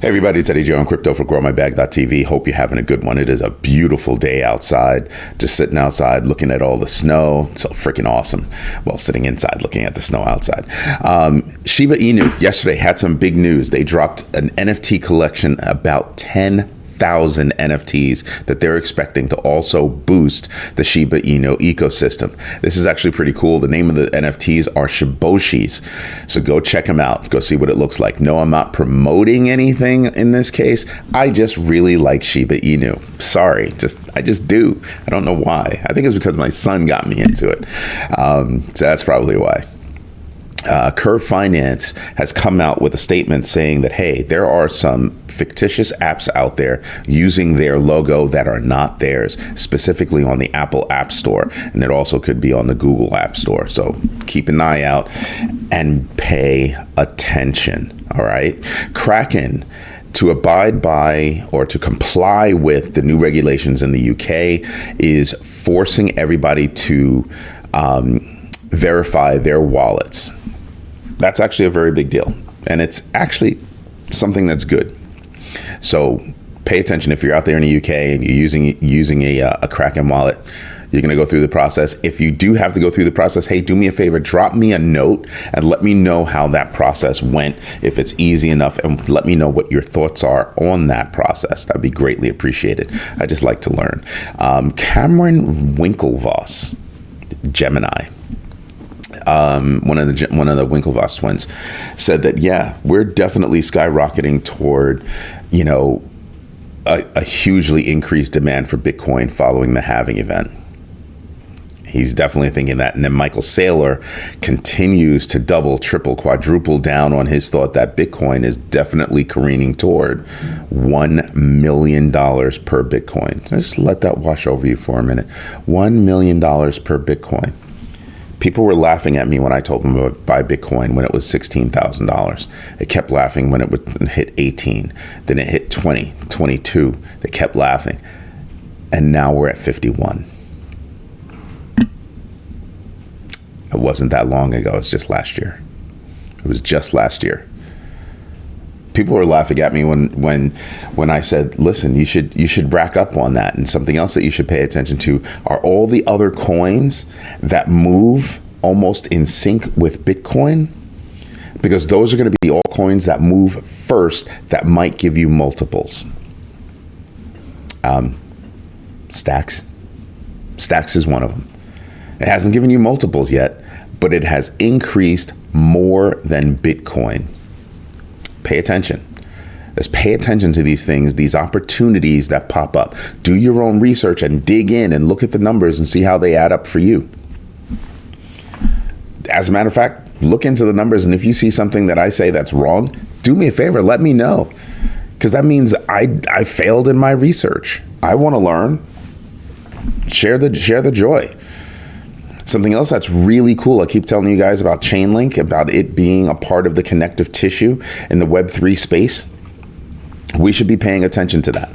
Hey everybody, it's Eddie Joe on Crypto for GrowMyBag.tv. Hope you're having a good one. It is a beautiful day outside. Just sitting outside looking at all the snow. So freaking awesome. Well, sitting inside looking at the snow outside. Shiba Inu yesterday had some big news. They dropped an NFT collection, about 10,000 NFTs that they're expecting to also boost the Shiba Inu ecosystem. This is actually pretty cool. The name of the NFTs are Shiboshis. So go check them out. Go see what it looks like. No, I'm not promoting anything in this case. I just really like Shiba Inu. Sorry, I just do. I don't know why. I think it's because my son got me into it. So that's probably why. Curve Finance has come out with a statement saying that, hey, there are some fictitious apps out there using their logo that are not theirs, specifically on the Apple App Store. And it also could be on the Google App Store. So keep an eye out and pay attention. All right. Kraken, to abide by or to comply with the new regulations in the UK, is forcing everybody to verify their wallets. That's actually a very big deal. And it's actually something that's good. So pay attention if you're out there in the UK and you're using a Kraken wallet. You're going to go through the process. If you do have to go through the process, hey, do me a favor, drop me a note and let me know how that process went, if it's easy enough, and let me know what your thoughts are on that process. That'd be greatly appreciated. I just like to learn. Cameron Winklevoss, Gemini, one of the Winklevoss twins, said that, yeah, we're definitely skyrocketing toward, a hugely increased demand for Bitcoin following the halving event. He's definitely thinking that. And then Michael Saylor continues to double, triple, quadruple down on his thought that Bitcoin is definitely careening toward $1 million per Bitcoin. So just let that wash over you for a minute. $1 million per Bitcoin. People were laughing at me when I told them to buy Bitcoin when it was $16,000. They kept laughing when it would hit 18. Then it hit 20, 22. They kept laughing. And now we're at 51. It wasn't that long ago. It's just last year. It was just last year. People were laughing at me when I said, listen, you should rack up on that. And something else that you should pay attention to are all the other coins that move almost in sync with Bitcoin, because those are going to be all coins that move first that might give you multiples. Stacks is one of them. It hasn't given you multiples yet, but it has increased more than Bitcoin. Pay attention. Just pay attention to these things, these opportunities that pop up. Do your own research and dig in and look at the numbers and see how they add up for you. As a matter of fact, look into the numbers. And if you see something that I say that's wrong, do me a favor, let me know. Because that means I failed in my research. I want to learn. Share the joy. Something else that's really cool, I keep telling you guys about Chainlink, about it being a part of the connective tissue in the Web3 space. We should be paying attention to that.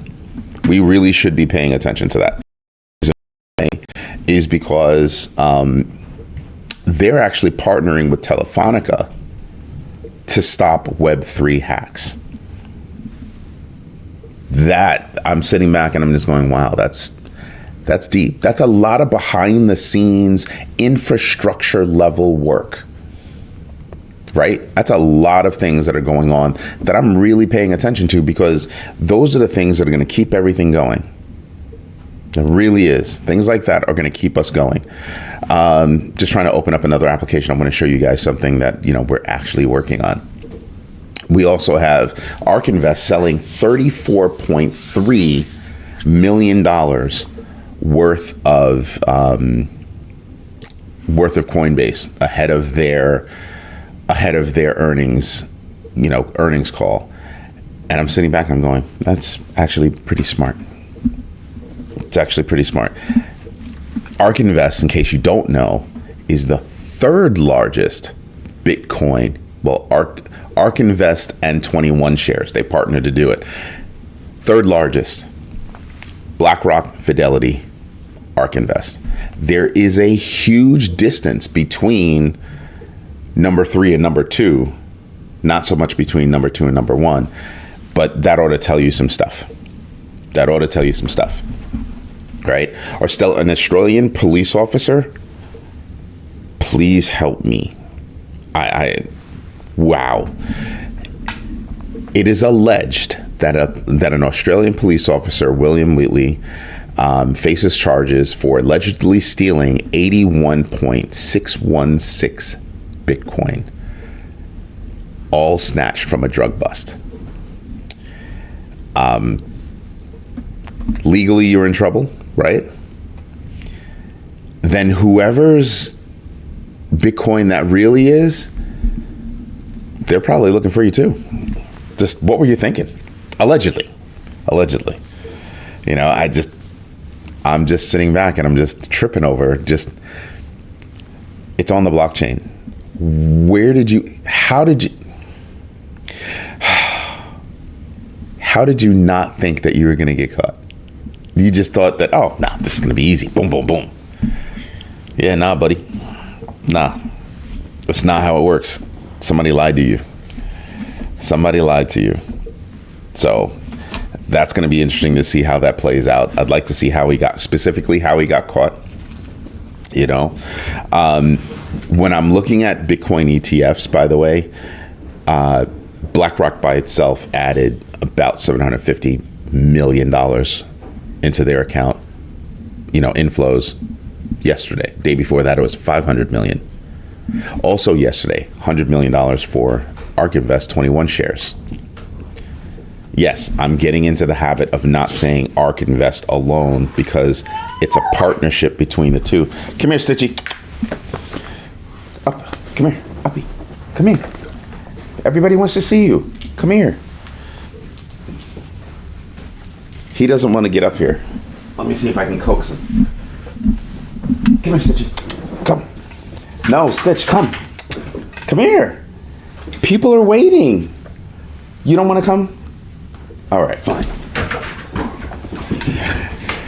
We really should be paying attention to that. Is because they're actually partnering with Telefónica to stop Web3 hacks. That, I'm sitting back and I'm just going, wow, that's deep. That's a lot of behind the scenes infrastructure level work, right? That's a lot of things that are going on that I'm really paying attention to, because those are the things that are going to keep everything going. It really is. Things like that are going to keep us going. Just trying to open up another application. I'm going to show you guys something that, we're actually working on. We also have ARK Invest selling $34.3 million worth of Coinbase ahead of their earnings, earnings call. And I'm sitting back and I'm going, that's actually pretty smart. It's actually pretty smart. ARK Invest, in case you don't know, is the third largest Bitcoin. Well, ARK Invest and 21 Shares, they partnered to do it. Third largest. BlackRock, Fidelity, ARK Invest. There is a huge distance between number 3 and number 2, not so much between number 2 and number 1, But that ought to tell you some stuff. That ought to tell you some stuff, right? Or still an Australian police officer, please help me. Wow. It is alleged that an Australian police officer, William Wheatley, faces charges for allegedly stealing 81.616 Bitcoin, all snatched from a drug bust. Legally, you're in trouble, right? Then whoever's Bitcoin that really is, they're probably looking for you too. Just what were you thinking? Allegedly. You know, I'm just sitting back and I'm just tripping over it's on the blockchain. How did you not think that you were going to get caught? You just thought that, oh, nah, this is going to be easy. Boom, boom, boom. Yeah, nah, buddy. Nah, that's not how it works. Somebody lied to you. So that's going to be interesting to see how that plays out. I'd like to see how he got caught. You know, when I'm looking at Bitcoin ETFs, by the way, BlackRock by itself added about $750 million into their account, you know, inflows yesterday. Day before that, it was 500 million. Also yesterday, $100 million for ARK Invest 21 shares. Yes, I'm getting into the habit of not saying ARK Invest alone because it's a partnership between the two. Come here, Stitchy. Up. Come here. Uppy. Come here. Everybody wants to see you. Come here. He doesn't want to get up here. Let me see if I can coax him. Come here, Stitchy. Come. No, Stitch, come. Come here. People are waiting. You don't want to come? All right, fine.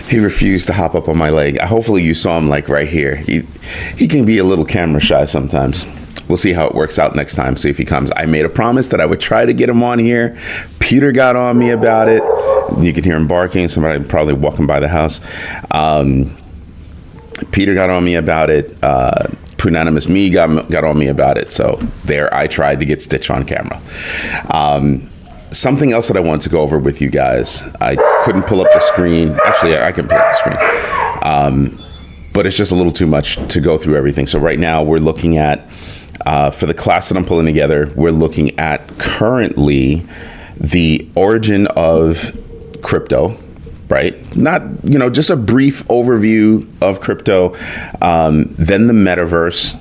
He refused to hop up on my leg. Hopefully you saw him like right here. He can be a little camera shy sometimes. We'll see how it works out next time, see if he comes. I made a promise that I would try to get him on here. Peter got on me about it. You can hear him barking. Somebody probably walking by the house. Peter got on me about it. Punanimous Me got on me about it. So there, I tried to get Stitch on camera. Something else that I wanted to go over with you guys. I couldn't pull up the screen. Actually, I can pull up the screen. But it's just a little too much to go through everything. So right now we're looking at, for the class that I'm pulling together, we're looking at currently the origin of crypto, right? Not, you know, just a brief overview of crypto, then the metaverse.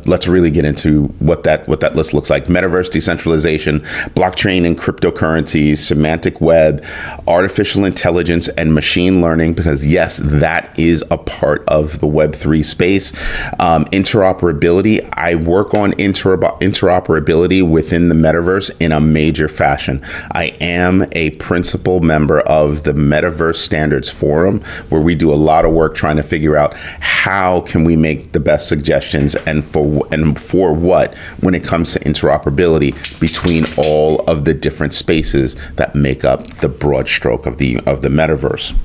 Let's really get into what that list looks like. Metaverse, decentralization, blockchain and cryptocurrencies, semantic web, artificial intelligence, and machine learning, because yes, that is a part of the Web3 space. Interoperability. I work on interoperability within the metaverse in a major fashion. I am a principal member of the Metaverse Standards Forum, where we do a lot of work trying to figure out how can we make the best suggestions and for what when it comes to interoperability between all of the different spaces that make up the broad stroke of the metaverse.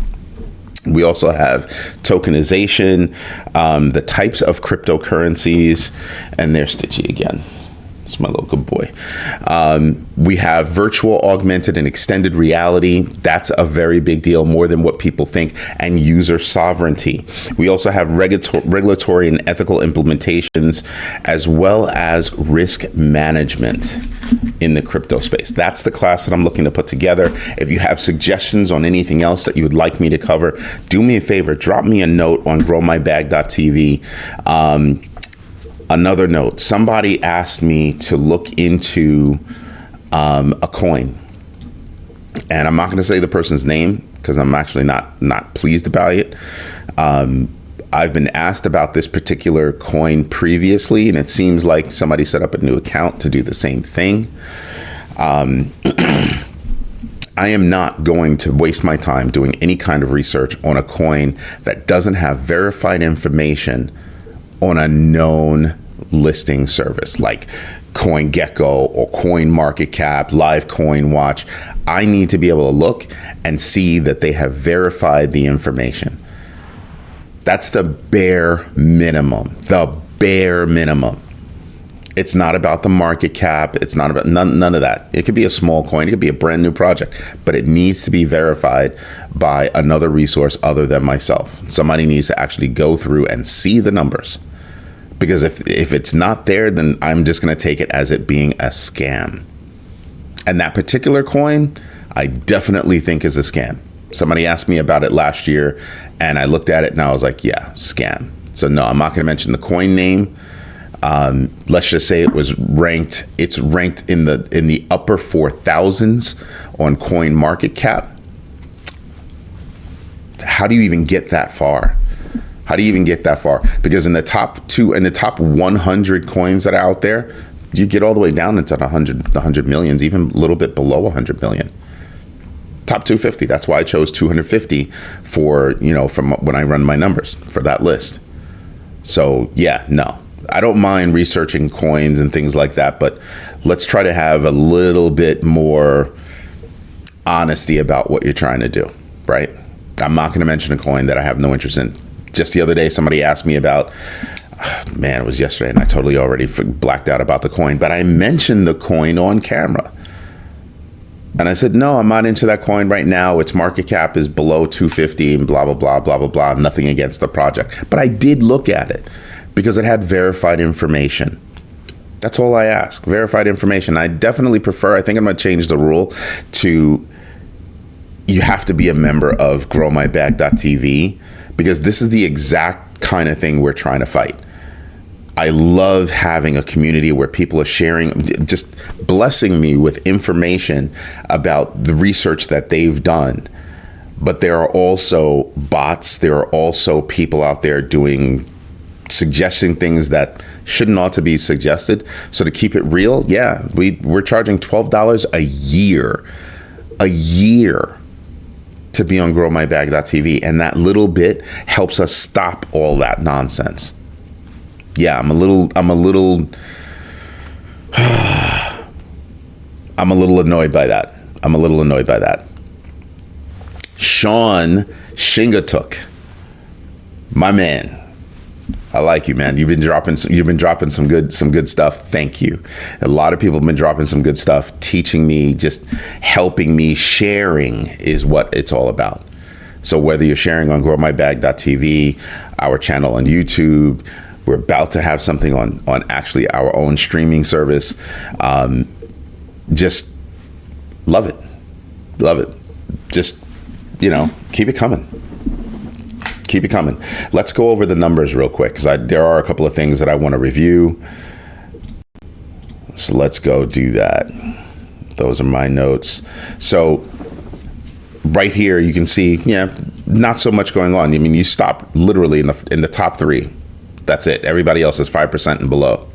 We also have tokenization, the types of cryptocurrencies, and there's Stitchy again. It's my little good boy. We have virtual, augmented, and extended reality. That's a very big deal, more than what people think, and user sovereignty. We also have regulatory and ethical implementations, as well as risk management in the crypto space. That's the class that I'm looking to put together. If you have suggestions on anything else that you would like me to cover, do me a favor, drop me a note on growmybag.tv. Another note, somebody asked me to look into a coin, and I'm not going to say the person's name because I'm actually not pleased about it. I've been asked about this particular coin previously, and it seems like somebody set up a new account to do the same thing. I am not going to waste my time doing any kind of research on a coin that doesn't have verified information on a known listing service. Like, CoinGecko or CoinMarketCap, Live Coin Watch. I need to be able to look and see that they have verified the information. That's the bare minimum. The bare minimum. It's not about the market cap. It's not about none of that. It could be a small coin. It could be a brand new project, but it needs to be verified by another resource other than myself. Somebody needs to actually go through and see the numbers. Because if it's not there, then I'm just going to take it as it being a scam. And that particular coin, I definitely think is a scam. Somebody asked me about it last year, and I looked at it and I was like, yeah, scam. So no, I'm not going to mention the coin name. Let's just say it's ranked in the upper 4,000s on CoinMarketCap. How do you even get that far? How do you even get that far? Because in the top 100 coins that are out there, you get all the way down into the 100 millions, even a little bit below 100 million. Top 250. That's why I chose 250 for, from when I run my numbers for that list. So yeah, no, I don't mind researching coins and things like that, but let's try to have a little bit more honesty about what you're trying to do, right? I'm not going to mention a coin that I have no interest in. Just the other day, somebody asked me about, man, it was yesterday, and I totally already blacked out about the coin, but I mentioned the coin on camera. And I said, no, I'm not into that coin right now. Its market cap is below 250 and blah, blah, blah, blah, blah, blah. Nothing against the project. But I did look at it because it had verified information. That's all I ask, verified information. I definitely prefer, I think I'm going to change the rule to you have to be a member of growmybag.tv because this is the exact kind of thing we're trying to fight. I love having a community where people are sharing, just blessing me with information about the research that they've done. But there are also bots. There are also people out there suggesting things that shouldn't ought to be suggested. So to keep it real, yeah, we're charging $12 a year to be on growmybag.tv. And that little bit helps us stop all that nonsense. Yeah, I'm a little annoyed by that. Sean Shingatuk, my man. I like you, man. You've been dropping some good stuff. Thank you. A lot of people have been dropping some good stuff, teaching me, just helping me. Sharing is what it's all about. So whether you're sharing on growmybag.tv, our channel on YouTube, we're about to have something on actually our own streaming service. Just love it. Just, keep it coming. Let's go over the numbers real quick because there are a couple of things that I want to review. So let's go do that. Those are my notes. So right here, you can see, not so much going on. I mean, you stop literally in the top three. That's it. Everybody else is 5% and below.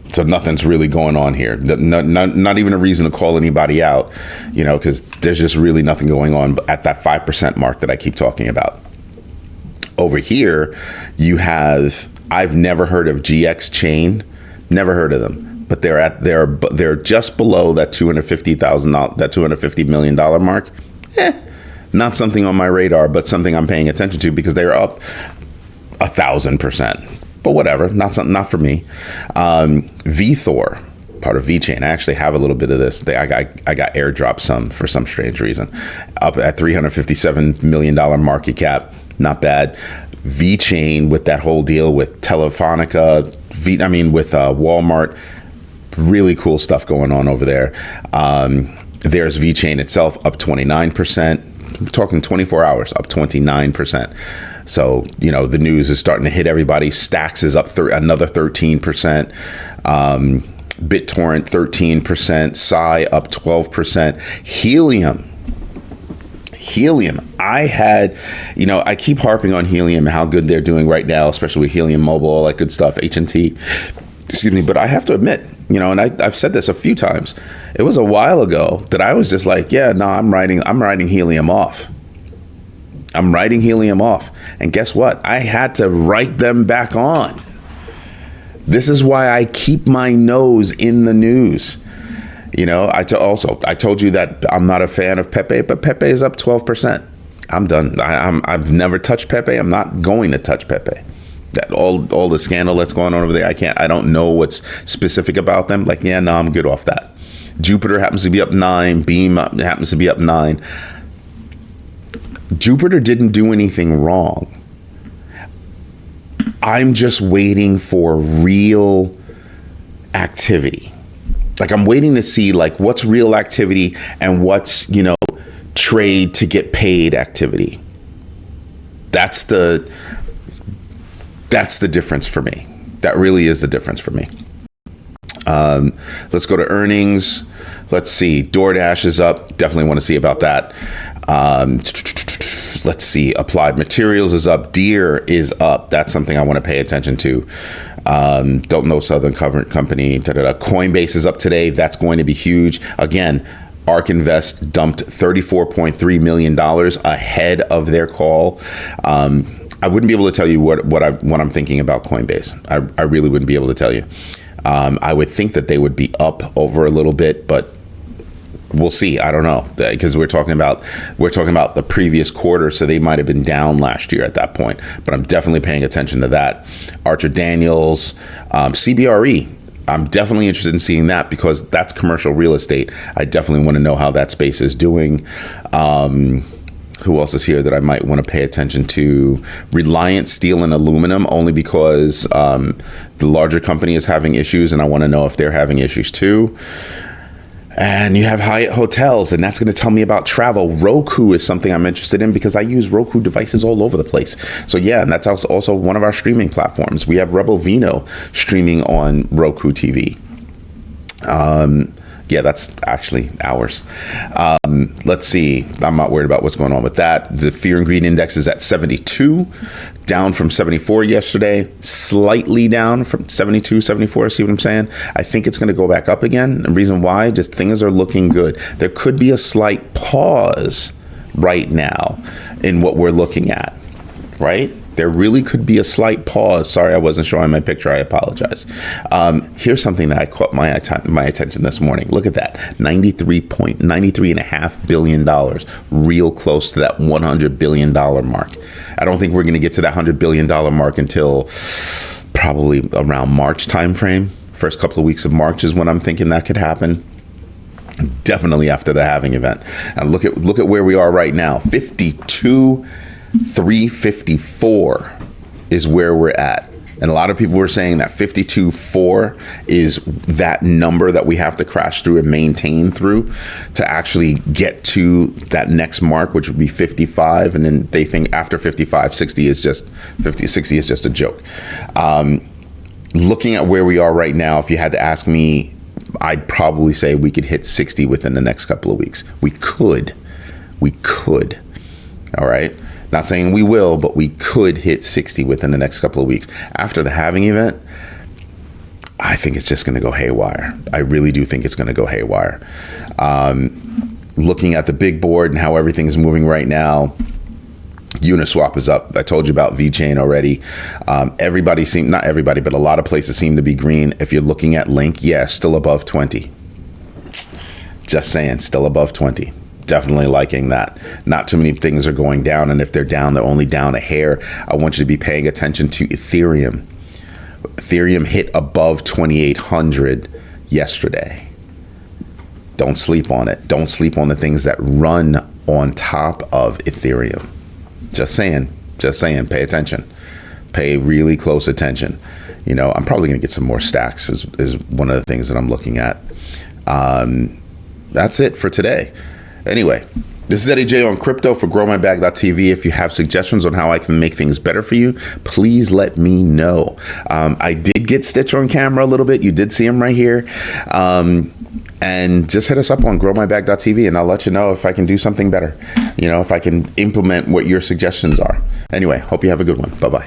So nothing's really going on here. Not even a reason to call anybody out, because there's just really nothing going on at that 5% mark that I keep talking about. Over here, you have, I've never heard of GX Chain, never heard of them, but they're just below that $250 million mark. Not something on my radar, but something I'm paying attention to because they're up 1,000%. But whatever, not for me. VThor, part of VeChain. I actually have a little bit of this. I got airdropped some for some strange reason. Up at $357 million market cap. Not bad. VeChain with that whole deal with Telefónica, with Walmart. Really cool stuff going on over there. There's VeChain itself up 29%. We're talking 24 hours, up 29%. So, the news is starting to hit everybody. Stacks is up another 13%. BitTorrent, 13%. Psy up 12%. Helium. I keep harping on Helium, how good they're doing right now, especially with Helium Mobile, all that good stuff, HNT. Excuse me. But I have to admit, and I've said this a few times. It was a while ago that I was just like, I'm writing Helium off. And guess what? I had to write them back on. This is why I keep my nose in the news. You know, I told you that I'm not a fan of Pepe, but Pepe is up 12%. I'm done. I've never touched Pepe. I'm not going to touch Pepe. That all the scandal that's going on over there, I don't know what's specific about them. Like, yeah, no, I'm good off that. Jupiter happens to be up 9. Beam happens to be up 9. Jupiter didn't do anything wrong. I'm just waiting for real activity. Like, I'm waiting to see like what's real activity and what's, you know, trade to get paid activity. That's the difference for me. That really is the difference for me. Let's go to earnings. Let's see. DoorDash is up. Definitely want to see about that. Let's see. Applied Materials is up. Deere is up. That's something I want to pay attention to. Don't know Southern Company. Coinbase is up today. That's going to be huge. Again, ARK Invest dumped $34.3 million ahead of their call. I wouldn't be able to tell you what I'm thinking about Coinbase. I really wouldn't be able to tell you. I would think that they would be up over a little bit, but we'll see. I don't know, because we're talking about the previous quarter, so they might have been down last year at that point. But I'm definitely paying attention to that. Archer Daniels, CBRE. I'm definitely interested in seeing that because that's commercial real estate. I definitely want to know how that space is doing. Who else is here that I might want to pay attention to? Reliant Steel and Aluminum, only because the larger company is having issues, and I want to know if they're having issues too. And you have Hyatt Hotels, and that's going to tell me about travel. Roku is something I'm interested in because I use Roku devices all over the place. So yeah, and that's also one of our streaming platforms. We have Rebel Vino streaming on Roku TV. Yeah, that's actually ours. Let's see. I'm not worried about what's going on with that. The Fear and Greed Index is at 72, down from 74 yesterday, slightly down from 72, 74. See what I'm saying? I think it's going to go back up again. The reason why, just things are looking good. There could be a slight pause right now in what we're looking at, right? There really could be a slight pause. Sorry, I wasn't showing my picture. I apologize. Here's something that I caught my attention this morning. Look at that. $93.5 billion. Real close to that $100 billion mark. I don't think we're going to get to that $100 billion mark until probably around March timeframe. First couple of weeks of March is when I'm thinking that could happen. Definitely after the halving event. And look at where we are right now. 52,354 is where we're at. And a lot of people were saying that 52.4 is that number that we have to crash through and maintain through to actually get to that next mark, which would be 55. And then they think after 55, 60 is just a joke. Looking at where we are right now, if you had to ask me, I'd probably say we could hit 60 within the next couple of weeks. We could. All right. Not saying we will, but we could hit 60 within the next couple of weeks. After the halving event, I think it's just going to go haywire. I really do think it's going to go haywire. Looking at the big board and how everything's moving right now, Uniswap is up. I told you about VeChain already. Not everybody, but a lot of places seem to be green. If you're looking at Link, yeah, still above 20. Just saying, still above 20. Definitely liking that. Not too many things are going down, and if they're down, they're only down a hair. I want you to be paying attention to Ethereum. Ethereum hit above 2,800 yesterday. Don't sleep on it. Don't sleep on the things that run on top of Ethereum. Just saying, pay attention. Pay really close attention. You know, I'm probably going to get some more stacks is one of the things that I'm looking at. That's it for today. Anyway, this is Eddie J on crypto for growmybag.tv. If you have suggestions on how I can make things better for you, please let me know. I did get Stitch on camera a little bit. You did see him right here. And just hit us up on growmybag.tv and I'll let you know if I can do something better. You know, if I can implement what your suggestions are. Anyway, hope you have a good one. Bye-bye.